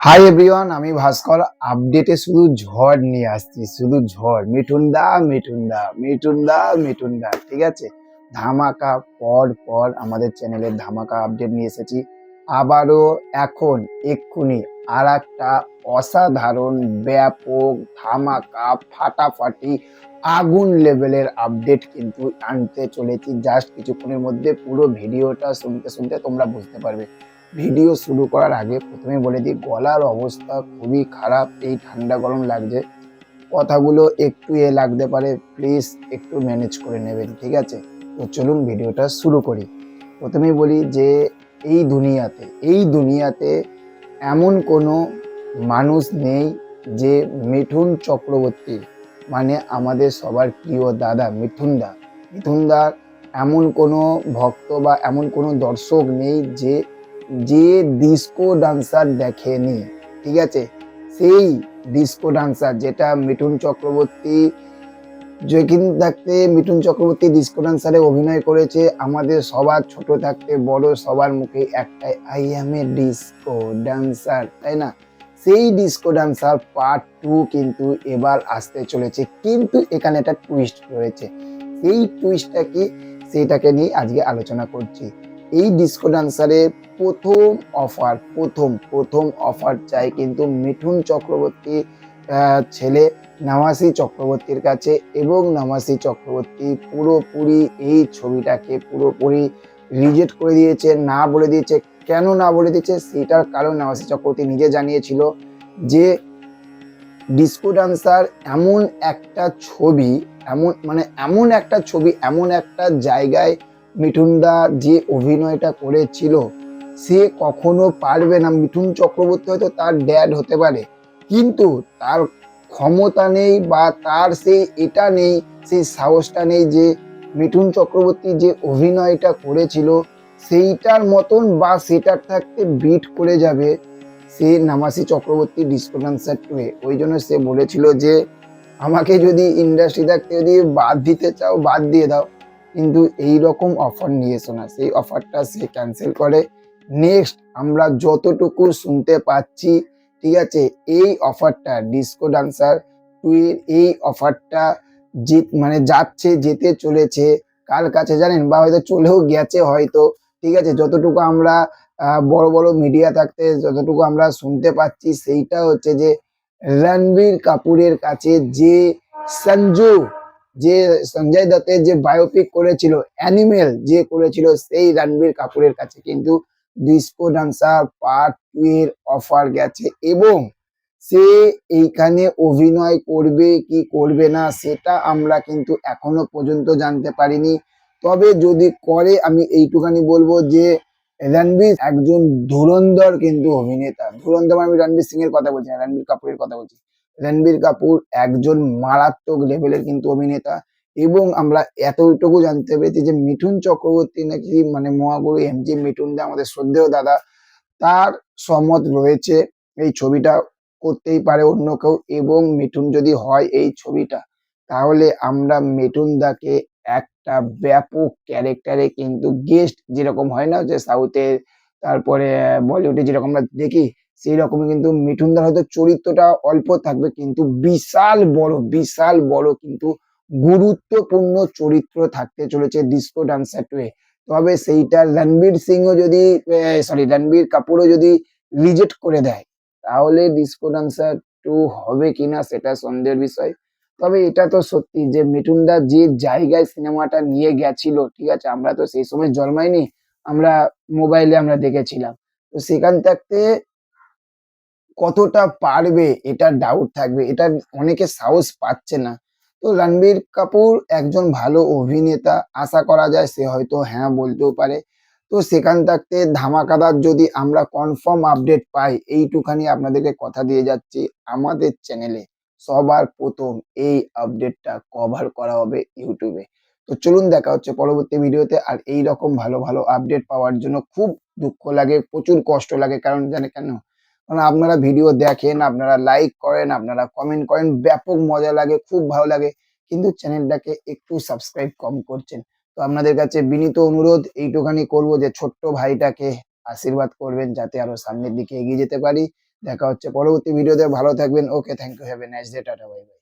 Hi everyone, আমি ভাস্কর। আপডেটে শুধু ঝড় নিয়ে আসছি, শুধু ঝড়। মিঠুন দা, ঠিক আছে। ধামাকা পর পর আমাদের চ্যানেলের ধামাকা আপডেট নিয়ে এসেছি। আবারও এখন এক্ষুনি আর একটা অসাধারণ, ব্যাপক, ধামাকা, ফাটাফাটি, আগুন লেভেলের আপডেট কিন্তু আনতে চলেছি। জাস্ট কিছুক্ষণের মধ্যে পুরো ভিডিওটা শুনতে শুনতে তোমরা বুঝতে পারবে। ভিডিও শুরু করার আগে প্রথমে বলে দিই, গলার অবস্থা খুবই খারাপ, এই ঠান্ডা গরম লাগছে, কথাগুলো একটু লাগতে পারে, প্লিজ একটু ম্যানেজ করে নেবেন, ঠিক আছে। তো চলুন ভিডিওটা শুরু করি। প্রথমেই বলি যে এই দুনিয়াতে এমন কোনো মানুষ নেই যে মিঠুন চক্রবর্তী, মানে আমাদের সবার প্রিয় দাদা মিঠুনদার এমন কোনো ভক্ত বা এমন কোনো দর্শক নেই যে যে ডিস্কো ডান্সার দেখেনি, ঠিক আছে। সেই ডিস্কো ডান্সার যেটা মিঠুন চক্রবর্তী, যেদিন থাকতে মিঠুন চক্রবর্তী ডিস্কো ডান্সারে অভিনয় করেছে, আমাদের সবার ছোট থাকতে বড় সবার মুখে একটাই, I M A disco dancer, তাই না। সেই ডিস্কো ডান্সার পার্ট 2 কিন্তু এবার আসতে চলেছে, কিন্তু এখানে একটা টুইস্ট রয়েছে। সেই টুইস্টটা কি, সেটাকে নিয়ে আজকে আলোচনা করছি। এই ডিস্কো ডান্সারের প্রথম অফার চাই কিন্তু মিঠুন চক্রবর্তী ছেলে নামাসি চক্রবর্তীর কাছে, এবং নামাসি চক্রবর্তী পুরোপুরি এই ছবিটাকে পুরোপুরি রিজেক্ট করে দিয়েছে, না বলে দিয়েছে। কেন না বলে দিয়েছে সেটার কারণ নামাসি চক্রবর্তী নিজে জানিয়েছিল যে ডিস্কো ডান্সার এমন একটা ছবি, এমন একটা জায়গায় মিঠুনদা যে অভিনয়টা করেছিল, সে কখনো পারবে না। মিঠুন চক্রবর্তী হয়তো তার ড্যাড হতে পারে, কিন্তু তার ক্ষমতা নেই বা তার সেই এটা নেই, সেই সাহসটা নেই যে মিঠুন চক্রবর্তী যে অভিনয়টা করেছিল সেইটার মতন বা সেটার থাকতে বিট করে যাবে সে নামাসি চক্রবর্তী ডিস্কো ডান্সার 2 এ। ওই জন্য সে বলেছিল যে আমাকে যদি ইন্ডাস্ট্রি থাকতে যদি বাদ দিতে চাও বাদ দিয়ে দাও, কিন্তু এই রকম অফার নিয়ে এসো না। সেই অফারটা সে ক্যান্সেল করে। নেক্সট আমরা যতটুকু শুনতে পাচ্ছি, ঠিক আছে, এই অফারটা ডিস্কো ডান্সার 2 এর এই অফারটা মানে যেতে চলেছে কার কাছে জানেন, বা হয়তো চলেও গেছে হয়তো, ঠিক আছে। যতটুকু আমরা বড় বড় মিডিয়া থাকতে যতটুকু আমরা শুনতে পাচ্ছি সেইটা হচ্ছে যে রণবীর কাপুরের কাছে, যে সঞ্জু, যে সঞ্জয় দত্তের যে বায়োপিক করেছিল, অ্যানিমেল যে করেছিল, সেই রণবীর কাপুরের কাছে কিন্তু ডিস্কো ডান্সার পার্ট 2 এর অফার গেছে, এবং সে এইখানে অভিনয় করবে কি করবে না সেটা আমরা কিন্তু এখনো পর্যন্ত জানতে পারিনি। তবে যদি করে, আমি এইটুখানি বলবো যে রণবীর একজন ধুরন্ধর কিন্তু অভিনেতা। ধুরন্ধর মানে আমি রণবীর সিং এর কথা বলছি না, রণবীর কাপুরের কথা বলছি। রণবীর কাপুর একজন মারাত্মক লেভেলের কিন্তু অভিনেতা, এবং আমরা এতটুকু জানতে পেরেছি যে মিঠুন চক্রবর্তী নাকি, মানে মহাগুরু এমজি মিঠুন দা, আমাদের শ্রদ্ধেয় দাদা, তার সম্মত রয়েছে এই ছবিটা করতেই পারে অন্য কেউ। এবং মিঠুন যদি হয় এই ছবিটা, তাহলে আমরা মিঠুন দাকে একটা ব্যাপক ক্যারেক্টারে কিন্তু গেস্ট, যেরকম হয় না যে সাউথের, তারপরে বলিউডে যেরকম আমরা দেখি, সেই রকম কিন্তু মিঠুনদার হয়তো চরিত্রটা অল্প থাকবে, কিন্তু বিশাল বড় কিন্তু গুরুত্বপূর্ণ চরিত্র থাকতে চলেছে ডিস্কো ডান্সার 2 এ। তবে সেইটা রণবীর কাপুরও যদি রিজেক্ট করে দেয়, তাহলে ডিস্কো ডান্সার 2 হবে কিনা সেটা সন্দেহের বিষয়। তবে এটা তো সত্যি যে মিঠুনদা যে জায়গায় সিনেমাটা নিয়ে গেছিল, ঠিক আছে, আমরা তো সেই সময় জন্মাইনি, আমরা মোবাইলে আমরা দেখেছিলাম। তো সেখান থাকতে কতটা পারবে এটা ডাউট থাকবে, এটা অনেকে সাহস পাচ্ছে না। তো রণবীর কাপুর একজন ভালো অভিনেতা, আশা করা যায় সে হয়তো হ্যাঁ বলতেও পারে। তো সেখান থাকতে ধামাকাদার যদি আমরা কনফার্ম আপডেট পাই, এইটুখানি আপনাদেরকে কথা দিয়ে যাচ্ছি, আমাদের চ্যানেলে সবার প্রথম এই আপডেটটা কভার করা হবে ইউটিউবে। তো চলুন, দেখা হচ্ছে পরবর্তী ভিডিওতে। আর এই রকম ভালো ভালো আপডেট পাওয়ার জন্য খুব দুঃখ লাগে, প্রচুর কষ্ট লাগে, কারণ জানে কেন, কারণ আপনারা ভিডিও দেখেন, আপনারা লাইক করেন, আপনারা কমেন্ট করেন, ব্যাপক মজা লাগে, খুব ভালো লাগে, কিন্তু চ্যানেলটাকে একটু সাবস্ক্রাইব কম করছেন। তো আপনাদের কাছে বিনীত অনুরোধ এইটুখানি করবো যে ছোট্ট ভাইটাকে আশীর্বাদ করবেন যাতে আরো সামনের দিকে এগিয়ে যেতে পারি। দেখা হচ্ছে পরবর্তী ভিডিওতে। ভালো থাকবেন। Okay, thank you, have a nice day, tata, bye by.